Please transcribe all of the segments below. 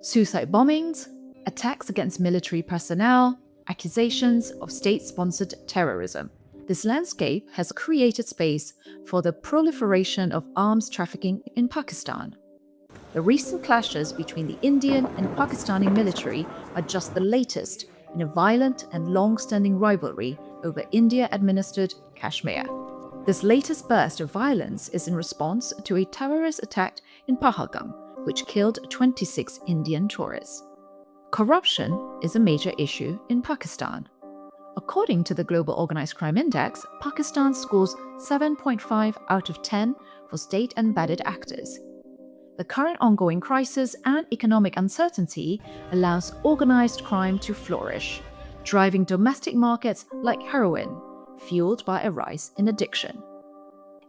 suicide bombings, attacks against military personnel, accusations of state-sponsored terrorism. This landscape has created space for the proliferation of arms trafficking in Pakistan. The recent clashes between the Indian and Pakistani military are just the latest in a violent and long-standing rivalry over India-administered Kashmir. This latest burst of violence is in response to a terrorist attack in Pahalgam, which killed 26 Indian tourists. Corruption is a major issue in Pakistan. According to the Global Organized Crime Index, Pakistan scores 7.5 out of 10 for state and bad actors. The current ongoing crisis and economic uncertainty allows organized crime to flourish, driving domestic markets like heroin, fueled by a rise in addiction.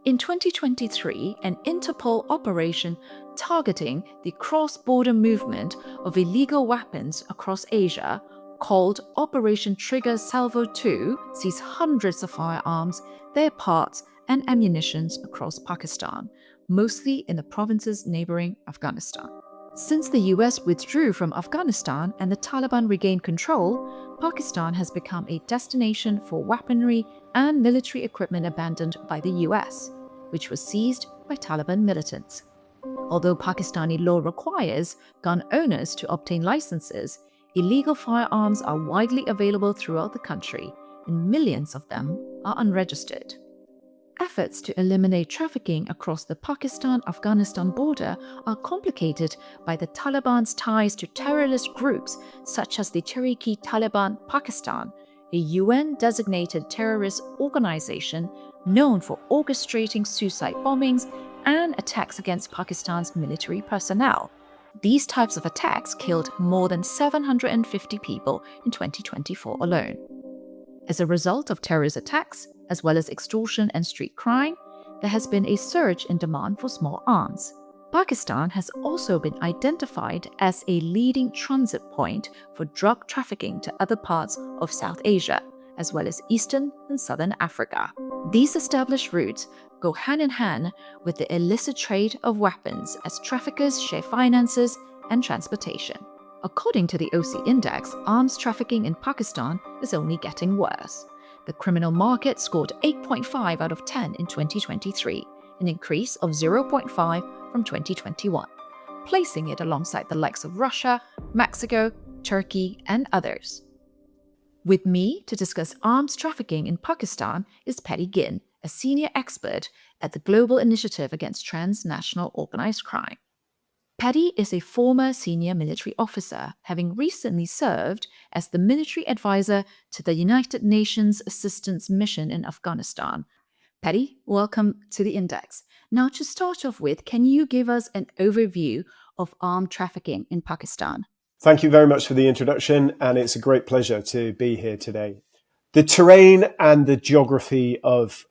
In 2023, an Interpol operation targeting the cross-border movement of illegal weapons across Asia, called Operation Trigger Salvo 2, seized hundreds of firearms, their parts, and ammunitions across Pakistan, mostly in the provinces neighboring Afghanistan. Since the US withdrew from Afghanistan and the Taliban regained control, Pakistan has become a destination for weaponry and military equipment abandoned by the US, which was seized by Taliban militants. Although Pakistani law requires gun owners to obtain licenses, illegal firearms are widely available throughout the country, and millions of them are unregistered. Efforts to eliminate trafficking across the Pakistan-Afghanistan border are complicated by the Taliban's ties to terrorist groups such as the Tehrik-e-Taliban Pakistan, a UN-designated terrorist organization known for orchestrating suicide bombings and attacks against Pakistan's military personnel. These types of attacks killed more than 750 people in 2024 alone. As a result of terrorist attacks, as well as extortion and street crime, there has been a surge in demand for small arms. Pakistan has also been identified as a leading transit point for drug trafficking to other parts of South Asia, as well as Eastern and Southern Africa. These established routes go hand in hand with the illicit trade of weapons as traffickers share finances and transportation. According to the OC Index, arms trafficking in Pakistan is only getting worse. The criminal market scored 8.5 out of 10 in 2023, an increase of 0.5 from 2021, placing it alongside the likes of Russia, Mexico, Turkey, and others. With me to discuss arms trafficking in Pakistan is Patty Ginn, a senior expert at the Global Initiative Against Transnational Organized Crime. Patty is a former senior military officer, having recently served as the military advisor to the United Nations Assistance Mission in Afghanistan. Patty, welcome to the Index. Now, to start off with, can you give us an overview of armed trafficking in Pakistan? Thank you very much for the introduction, and it's a great pleasure to be here today. The terrain and the geography of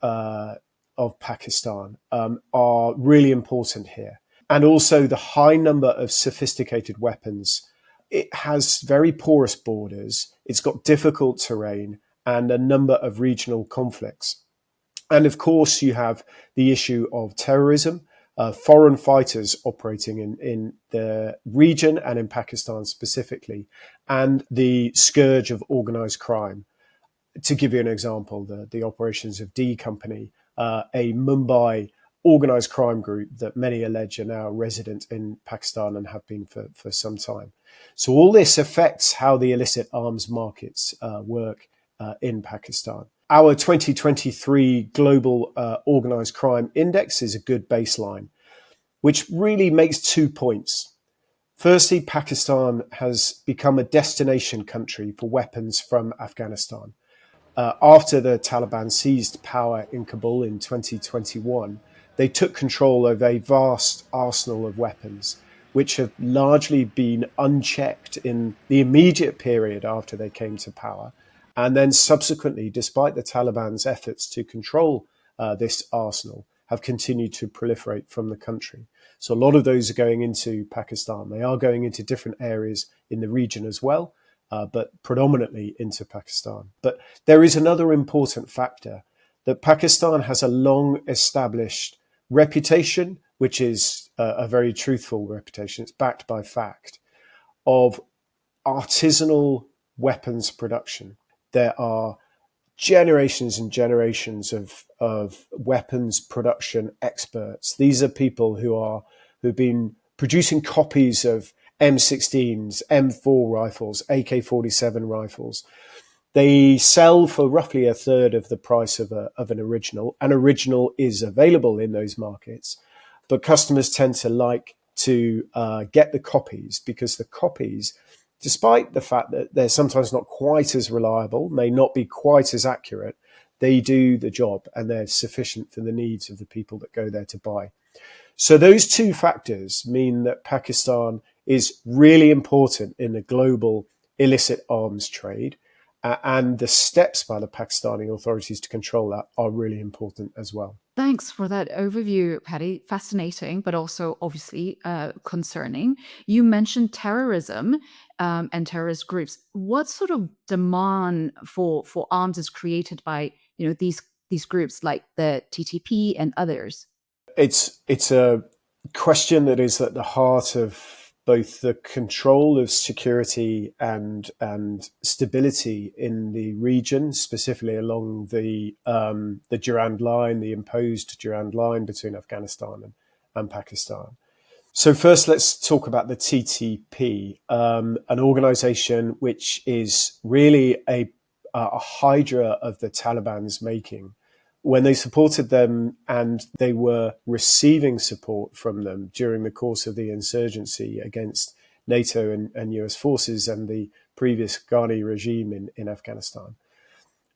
Pakistan are really important here. And also the high number of sophisticated weapons. It has very porous borders, it's got difficult terrain, and a number of regional conflicts. And of course, you have the issue of terrorism, foreign fighters operating in the region and in Pakistan specifically, and the scourge of organized crime. To give you an example, the operations of D Company, a Mumbai organized crime group that many allege are now resident in Pakistan and have been for some time. So all this affects how the illicit arms markets work in Pakistan. Our 2023 Global Organized Crime Index is a good baseline, which really makes 2 points. Firstly, Pakistan has become a destination country for weapons from Afghanistan. After the Taliban seized power in Kabul in 2021, they took control of a vast arsenal of weapons, which have largely been unchecked in the immediate period after they came to power. And then subsequently, despite the Taliban's efforts to control this arsenal, have continued to proliferate from the country. So a lot of those are going into Pakistan. They are going into different areas in the region as well, but predominantly into Pakistan. But there is another important factor, that Pakistan has a long established reputation, which is a very truthful reputation. It's backed by fact, of artisanal weapons production. There are generations and generations of weapons production experts. These are people who've been producing copies of M16s, M4 rifles, AK-47 rifles. They sell for roughly a third of the price of an original. An original is available in those markets, but customers tend to like to get the copies, because the copies, despite the fact that they're sometimes not quite as reliable, may not be quite as accurate, they do the job and they're sufficient for the needs of the people that go there to buy. So those two factors mean that Pakistan is really important in the global illicit arms trade. And the steps by the Pakistani authorities to control that are really important as well. Thanks for that overview, Patty. Fascinating, but also obviously concerning. You mentioned terrorism and terrorist groups. What sort of demand for arms is created by these groups like the TTP and others? It's a question that is at the heart of both the control of security and stability in the region, specifically along the Durand line, the imposed Durand line between Afghanistan and Pakistan. So first, let's talk about the TTP, an organization which is really a hydra of the Taliban's making. When they supported them and they were receiving support from them during the course of the insurgency against NATO and US forces and the previous Ghani regime in Afghanistan,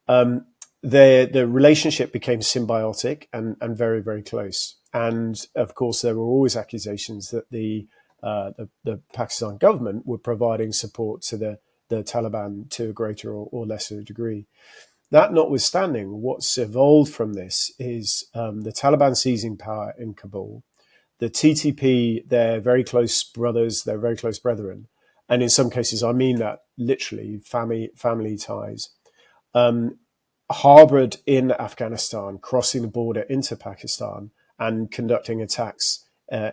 the relationship became symbiotic and very, very close. And of course, there were always accusations that the Pakistan government were providing support to the Taliban to a greater or lesser degree. That notwithstanding, what's evolved from this is the Taliban seizing power in Kabul, the TTP, they're very close brothers, they're very close brethren. And in some cases, I mean that literally, family ties, harbored in Afghanistan, crossing the border into Pakistan and conducting attacks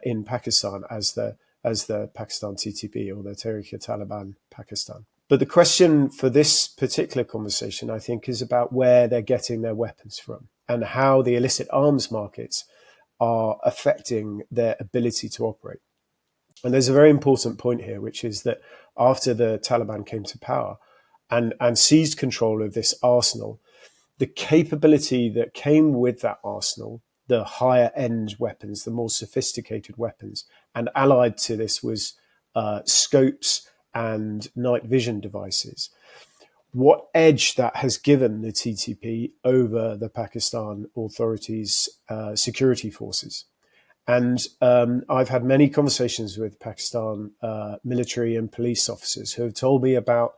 in Pakistan as the Pakistan TTP, or the Tehrik-e-Taliban Pakistan. But the question for this particular conversation, I think, is about where they're getting their weapons from and how the illicit arms markets are affecting their ability to operate. And there's a very important point here, which is that after the Taliban came to power and seized control of this arsenal, the capability that came with that arsenal, the higher end weapons, the more sophisticated weapons, and allied to this was scopes and night vision devices. What edge that has given the TTP over the Pakistan authorities' security forces. And I've had many conversations with Pakistan military and police officers who have told me about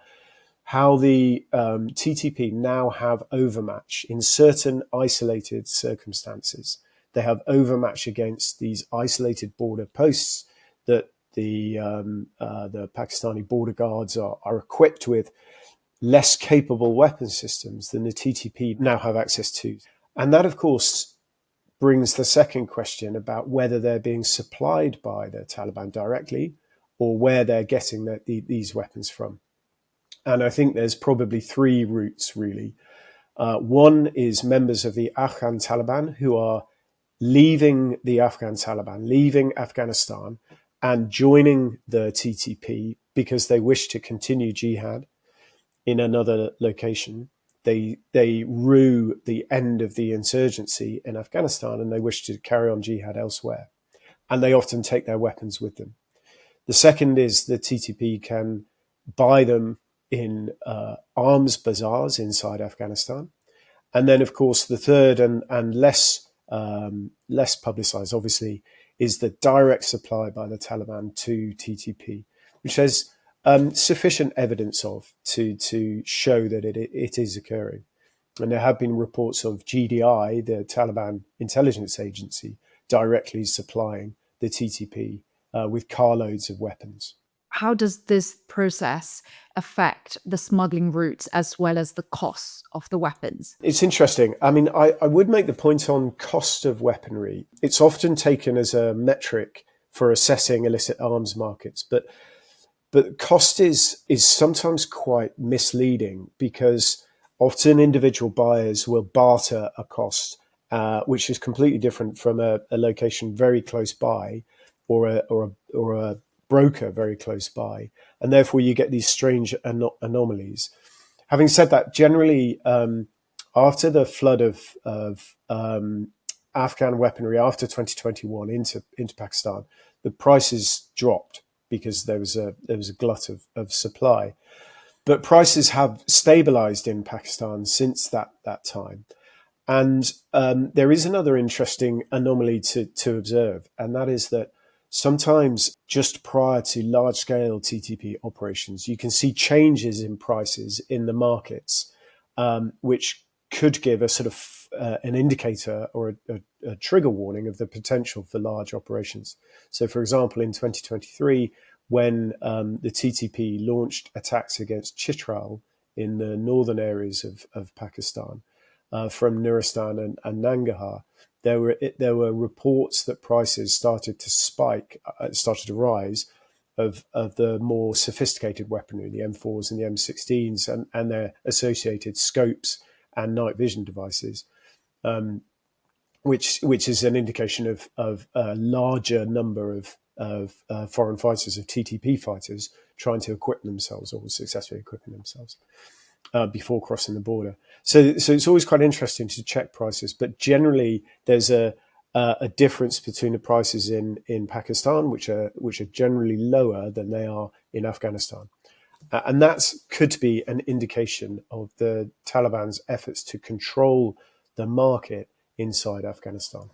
how the TTP now have overmatch in certain isolated circumstances. They have overmatch against these isolated border posts that the Pakistani border guards are equipped with less capable weapon systems than the TTP now have access to. And that, of course, brings the second question about whether they're being supplied by the Taliban directly or where they're getting these weapons from. And I think there's probably three routes, really. One is members of the Afghan Taliban who are leaving the Afghan Taliban, leaving Afghanistan, and joining the TTP because they wish to continue jihad in another location. They rue the end of the insurgency in Afghanistan and they wish to carry on jihad elsewhere. And they often take their weapons with them. The second is the TTP can buy them in arms bazaars inside Afghanistan. And then, of course, the third and less publicized, obviously, is the direct supply by the Taliban to TTP, which has sufficient evidence of to show that it is occurring. And there have been reports of GDI, the Taliban intelligence agency, directly supplying the TTP with carloads of weapons. How does this process affect the smuggling routes as well as the costs of the weapons? It's interesting. I mean, I would make the point on cost of weaponry. It's often taken as a metric for assessing illicit arms markets, but But cost is sometimes quite misleading, because often individual buyers will barter a cost, which is completely different from a location very close by, or a broker very close by, and therefore you get these strange anomalies. Having said that, generally, after the flood of Afghan weaponry after 2021 into Pakistan, the prices dropped because there was a glut of supply. But prices have stabilized in Pakistan since that time. And there is another interesting anomaly to observe, and that is that sometimes just prior to large-scale TTP operations, you can see changes in prices in the markets, which could give a sort of an indicator or a trigger warning of the potential for large operations. So, for example, in 2023, when the TTP launched attacks against Chitral in the northern areas of Pakistan, from Nuristan and Nangarhar, there were reports that prices started to rise of the more sophisticated weaponry, the M4s and the M16s, and their associated scopes and night vision devices, which is an indication of a larger number of foreign fighters, of TTP fighters, trying to equip themselves, or successfully equipping themselves before crossing the border. So it's always quite interesting to check prices, but generally there's a difference between the prices in Pakistan, which are generally lower than they are in Afghanistan. And that could be an indication of the Taliban's efforts to control the market inside Afghanistan.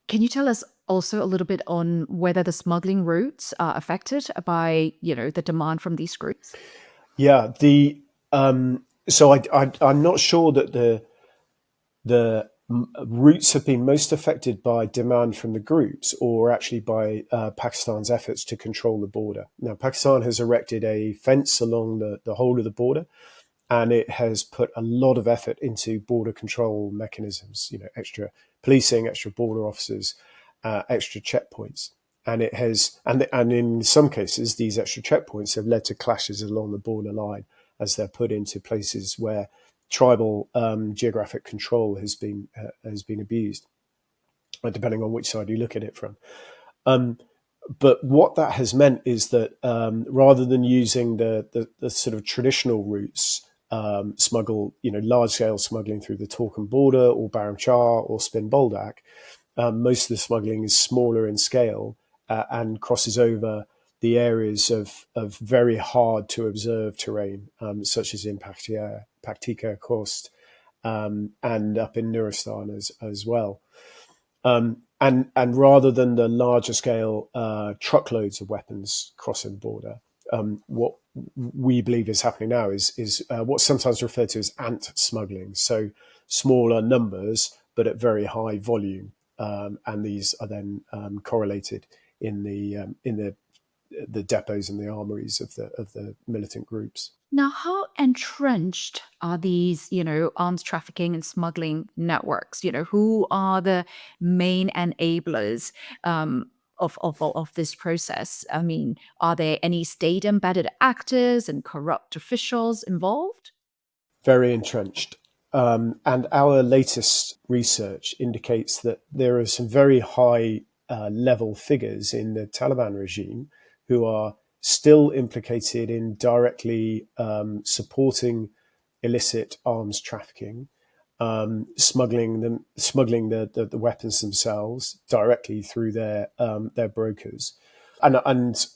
Can you tell us also a little bit on whether the smuggling routes are affected by, the demand from these groups? Yeah, so I'm not sure that the routes have been most affected by demand from the groups, or actually by Pakistan's efforts to control the border. Now, Pakistan has erected a fence along the whole of the border, and it has put a lot of effort into border control mechanisms, extra policing, extra border officers, extra checkpoints. And it has, and in some cases, these extra checkpoints have led to clashes along the border line, as they're put into places where tribal geographic control has been abused, depending on which side you look at it from. But what that has meant is that rather than using the sort of traditional routes, large scale smuggling through the Torkham border or Baram Char or Spin Boldak, most of the smuggling is smaller in scale and crosses over the areas of very hard to observe terrain, such as in Paktika Coast, and up in Nuristan as well. And rather than the larger scale truckloads of weapons crossing the border, what we believe is happening now is what's sometimes referred to as ant smuggling. So smaller numbers, but at very high volume. And these are then correlated in the depots and the armories of the militant groups. Now, how entrenched are these, arms trafficking and smuggling networks? Who are the main enablers of this process? I mean, are there any state-embedded actors and corrupt officials involved? Very entrenched. And our latest research indicates that there are some very high level figures in the Taliban regime who are still implicated in directly supporting illicit arms trafficking, smuggling the weapons themselves directly through their brokers. And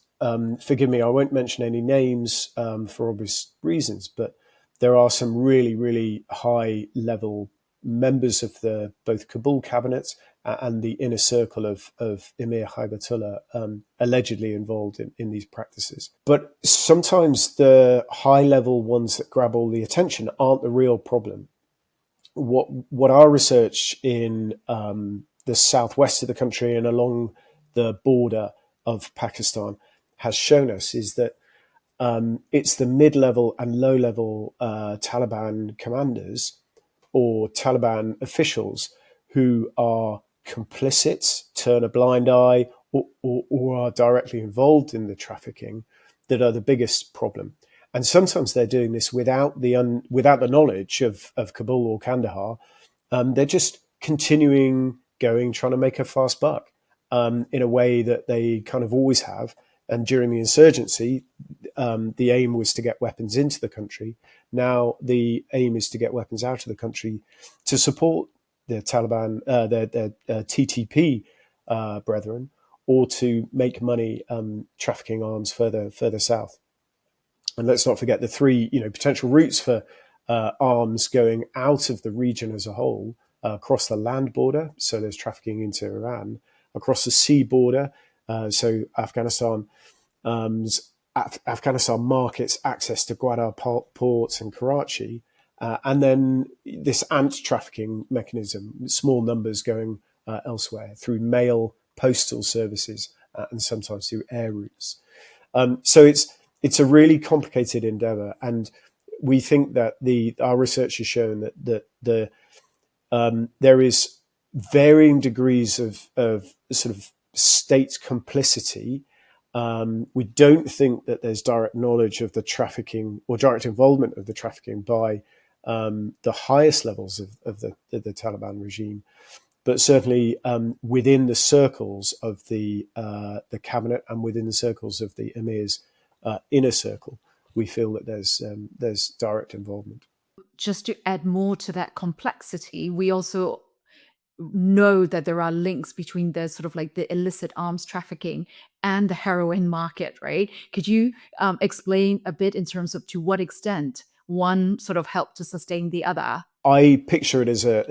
forgive me, I won't mention any names for obvious reasons, but there are some really, really high level members of the both Kabul cabinet and the inner circle of Emir Haibatullah allegedly involved in these practices. But sometimes the high level ones that grab all the attention aren't the real problem. What our research in the southwest of the country and along the border of Pakistan has shown us is that it's the mid-level and low-level Taliban commanders or Taliban officials who are complicit, turn a blind eye, or are directly involved in the trafficking, that are the biggest problem. And sometimes they're doing this without the knowledge of Kabul or Kandahar. They're just continuing going, trying to make a fast buck in a way that they kind of always have. And during the insurgency, the aim was to get weapons into the country. Now the aim is to get weapons out of the country to support the Taliban, their TTP brethren, or to make money trafficking arms further south. And let's not forget the three potential routes for arms going out of the region as a whole: across the land border, so there's trafficking into Iran; across the sea border, so Afghanistan markets access to Gwadar ports and Karachi, and then this ant trafficking mechanism, small numbers going elsewhere through mail, postal services, and sometimes through air routes. So it's a really complicated endeavor, and we think that our research has shown that there is varying degrees of sort of state complicity. We don't think that there's direct knowledge of the trafficking or direct involvement of the trafficking by the highest levels of the Taliban regime, but certainly within the circles of the cabinet and within the circles of the emir's inner circle, we feel that there's direct involvement. Just to add more to that complexity, we also know that there are links between the sort of like the illicit arms trafficking and the heroin market, right? Could you explain a bit in terms of to what extent one sort of helped to sustain the other? I picture it as a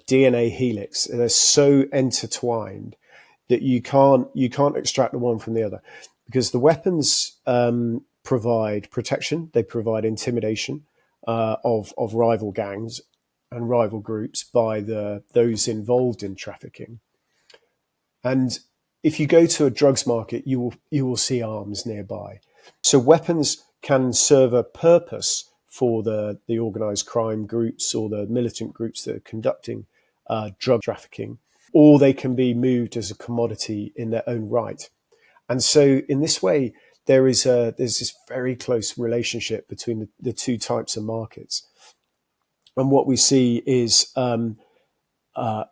DNA helix. They're so intertwined that you can't extract the one from the other, because the weapons provide protection, they provide intimidation of rival gangs and rival groups by those involved in trafficking. And if you go to a drugs market, you will see arms nearby. So weapons can serve a purpose for the organized crime groups or the militant groups that are conducting drug trafficking, or they can be moved as a commodity in their own right. And so in this way, there's this very close relationship between the two types of markets. And what we see is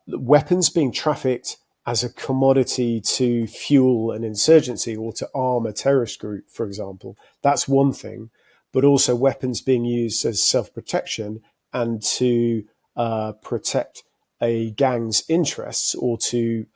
weapons being trafficked as a commodity to fuel an insurgency or to arm a terrorist group, for example. That's one thing. But also weapons being used as self-protection and to protect a gang's interests or to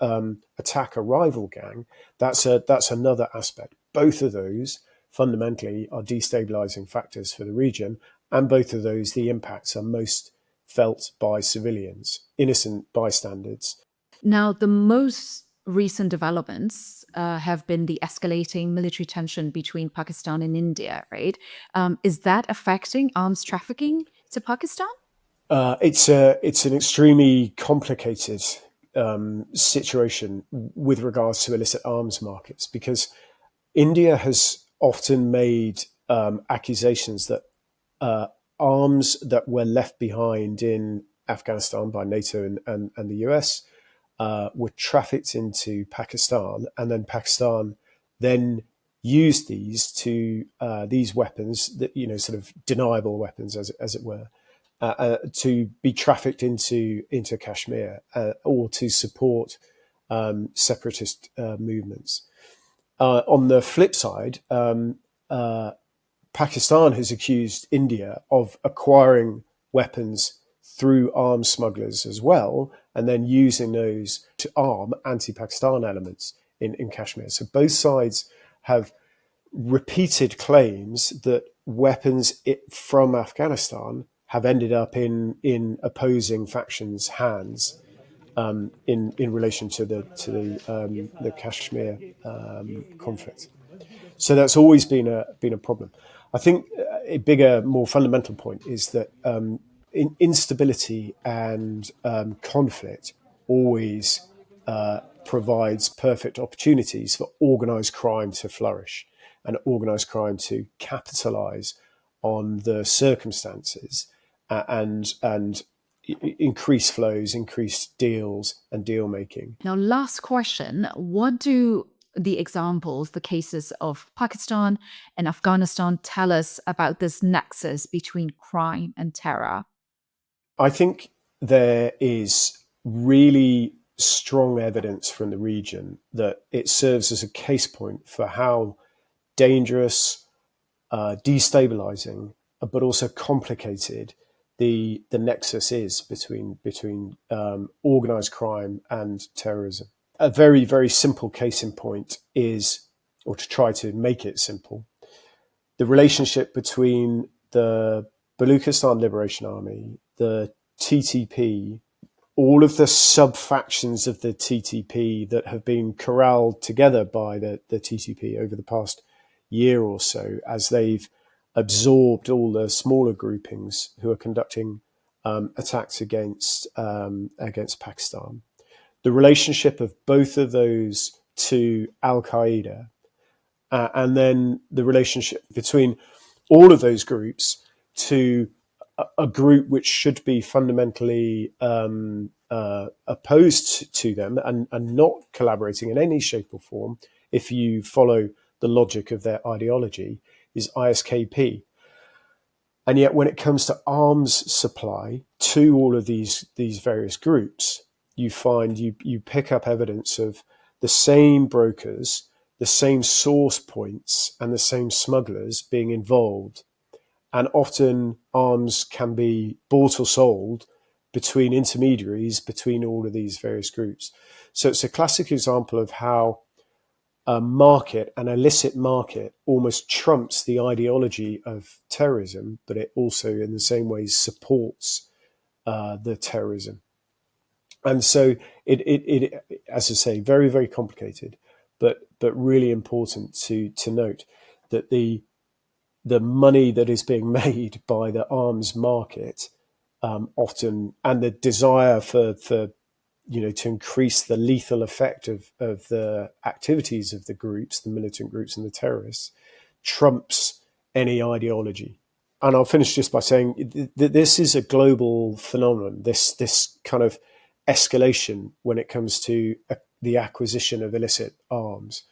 attack a rival gang, that's another aspect. Both of those fundamentally are destabilizing factors for the region, and both of those, the impacts are most felt by civilians, innocent bystanders. Now, the most recent developments have been the escalating military tension between Pakistan and India, right? Is that affecting arms trafficking to Pakistan? It's an extremely complicated situation with regards to illicit arms markets, because India has often made accusations that arms that were left behind in Afghanistan by NATO and the US were trafficked into Pakistan, and then Pakistan then used these weapons, that sort of deniable weapons, as it were, to be trafficked into Kashmir or to support separatist movements. On the flip side, Pakistan has accused India of acquiring weapons through arms smugglers as well, and then using those to arm anti-Pakistan elements in Kashmir. So both sides have repeated claims that weapons from Afghanistan have ended up in opposing factions' hands in relation to the Kashmir conflict. So that's always been a problem. I think a bigger, more fundamental point is that instability and conflict always provides perfect opportunities for organized crime to flourish and organized crime to capitalize on the circumstances and increase flows, increase deals and deal making. Now, last question. What do the examples, the cases of Pakistan and Afghanistan tell us about this nexus between crime and terror? I think there is really strong evidence from the region that it serves as a case point for how dangerous, destabilizing, but also complicated the nexus is between organized crime and terrorism. A very, very simple case in point is, or to try to make it simple, the relationship between the Baluchistan Liberation Army, the TTP, all of the sub-factions of the TTP that have been corralled together by the TTP over the past year or so, as they've absorbed all the smaller groupings who are conducting attacks against Pakistan. The relationship of both of those to Al-Qaeda, and then the relationship between all of those groups to a group which should be fundamentally opposed to them and not collaborating in any shape or form, if you follow the logic of their ideology, is ISKP. And yet when it comes to arms supply to all of these various groups, you find you pick up evidence of the same brokers, the same source points, and the same smugglers being involved. And often arms can be bought or sold between intermediaries, between all of these various groups. So it's a classic example of how a market, an illicit market, almost trumps the ideology of terrorism, but it also in the same way supports the terrorism. And so it, as I say, very, very complicated, but really important to note that the money that is being made by the arms market often, and the desire for to increase the lethal effect of the activities of the groups, the militant groups and the terrorists, trumps any ideology. And I'll finish just by saying that this is a global phenomenon, this kind of escalation when it comes to the acquisition of illicit arms.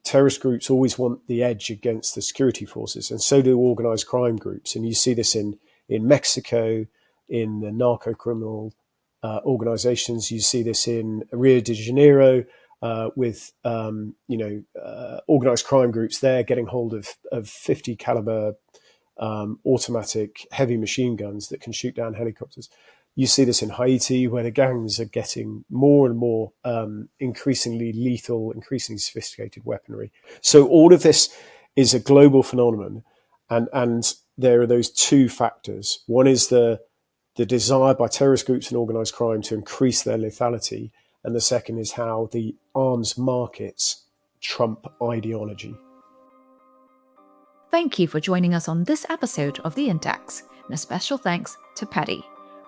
Terrorist groups always want the edge against the security forces, and so do organized crime groups. And you see this in Mexico, in the narco-criminal organizations. You see this in Rio de Janeiro with organized crime groups there getting hold of 50 caliber automatic heavy machine guns that can shoot down helicopters. You see this in Haiti, where the gangs are getting more and more increasingly lethal, increasingly sophisticated weaponry. So all of this is a global phenomenon, and there are those two factors. One is the desire by terrorist groups and organized crime to increase their lethality, and the second is how the arms markets trump ideology. Thank you for joining us on this episode of the Index, and a special thanks to Paddy.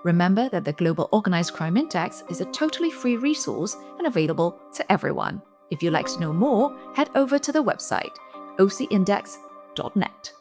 Remember that the Global Organized Crime Index is a totally free resource and available to everyone. If you'd like to know more, head over to the website ocindex.net.